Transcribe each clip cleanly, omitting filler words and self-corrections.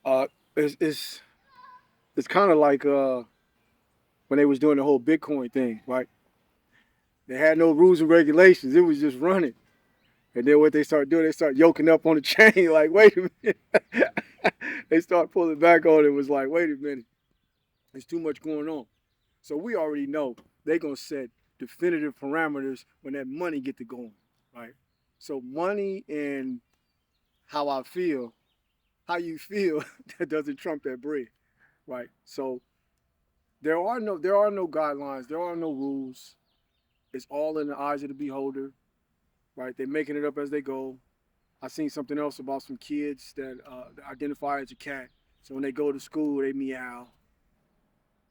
Uh, it's kind of like when they was doing the whole Bitcoin thing, right? They had no rules and regulations. It was just running. And then what they start doing, they start yoking up on the chain. Like, wait a minute. They start pulling back on it. It was like, wait a minute. There's too much going on. So we already know they're gonna set definitive parameters when that money get to going, right? So money and how I feel, how you feel, that doesn't trump that bread, right? So there are no guidelines, there are no rules. It's all in the eyes of the beholder, right? They're making it up as they go. I seen something else about some kids that identify as a cat. So when they go to school, they meow,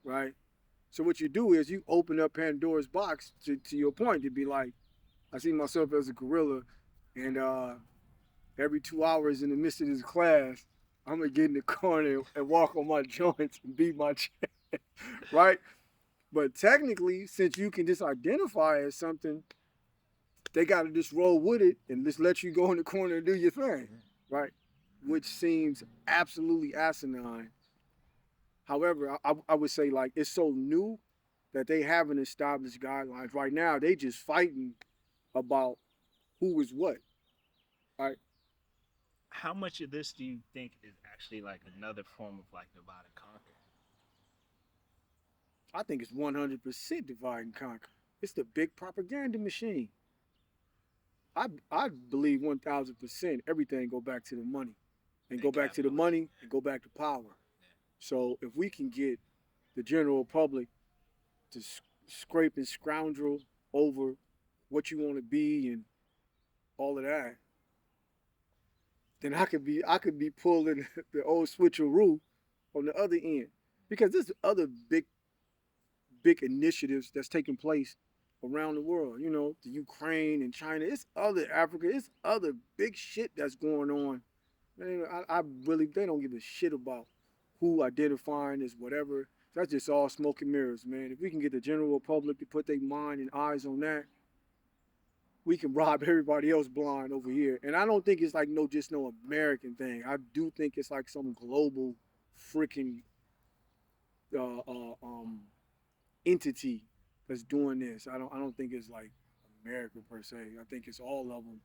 right? So what you do is you open up Pandora's box to your point to be like, I see myself as a gorilla, and every 2 hours in the midst of this class, I'm gonna get in the corner and walk on my joints and beat my chest, right? But technically, since you can just identify as something, they got to just roll with it and just let you go in the corner and do your thing, right? Which seems absolutely asinine. However, I would say like it's so new that they haven't established guidelines. Right now, they just fighting about who is what, right? How much of this do you think is actually like another form of like divide and conquer? I think it's 100% divide and conquer. It's the big propaganda machine. I believe 1,000% everything go back to the money, and And go back to the capitalism. money and go back to power. So if we can get the general public to scrape and scoundrel over what you want to be and all of that, then I could be pulling the old switcheroo on the other end, because there's other big initiatives that's taking place around the world. You know, the Ukraine and China. It's other Africa. It's other big shit that's going on. Man, I really they don't give a shit about who identifying as whatever. That's just all smoke and mirrors, man. If we can get the general public to put their mind and eyes on that, we can rob everybody else blind over here. And I don't think it's like no American thing. I do think it's like some global freaking uh, uh, um, entity that's doing this. I don't think it's like America per se. I think it's all of them.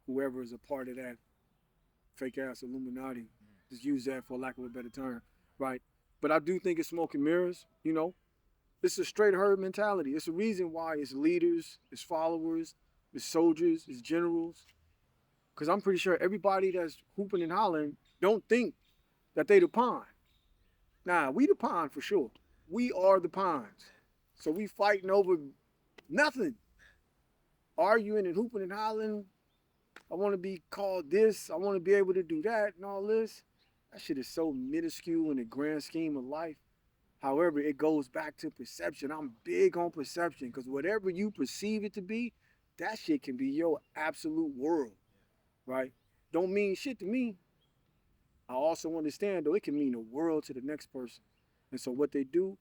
Whoever is a part of that fake ass Illuminati, just use that for lack of a better term, right? But I do think it's smoke and mirrors. You know, it's a straight herd mentality. It's a reason why it's leaders, it's followers, it's soldiers, it's generals. Because I'm pretty sure everybody that's hooping and hollering don't think that they the pawn. Nah, we the pawn for sure. We are the pawns. So we fighting over nothing, arguing and hooping and hollering. I want to be called this. I want to be able to do that and all this. That shit is so minuscule in the grand scheme of life. However, it goes back to perception. I'm big on perception because whatever you perceive it to be, that shit can be your absolute world, right? Don't mean shit to me. I also understand though it can mean the world to the next person. And so what they do,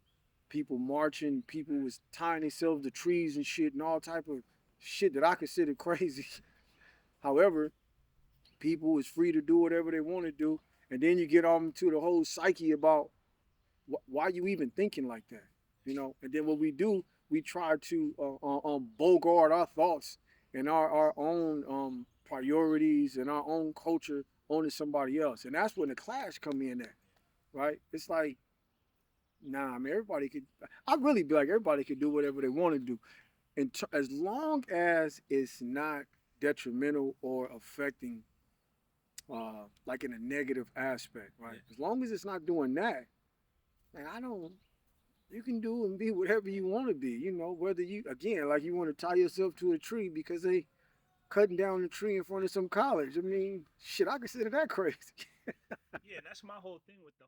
people marching, people was tying themselves to trees and shit and all type of shit that I consider crazy. However, people is free to do whatever they want to do, and then you get on to the whole psyche about why you even thinking like that, you know. And then what we do, we try to bogart our thoughts and our own priorities and our own culture onto somebody else, and that's when the clash come in at, right? It's like, nah, I mean, everybody could. I really be like everybody could do whatever they want to do, and as long as it's not detrimental or affecting like in a negative aspect, right? Yeah. As long as it's not doing that, man, I don't. You can do and be whatever you want to be. You know, whether you again like you want to tie yourself to a tree because they cutting down the tree in front of some college. I mean, shit, I consider that crazy. Yeah, and that's my whole thing with the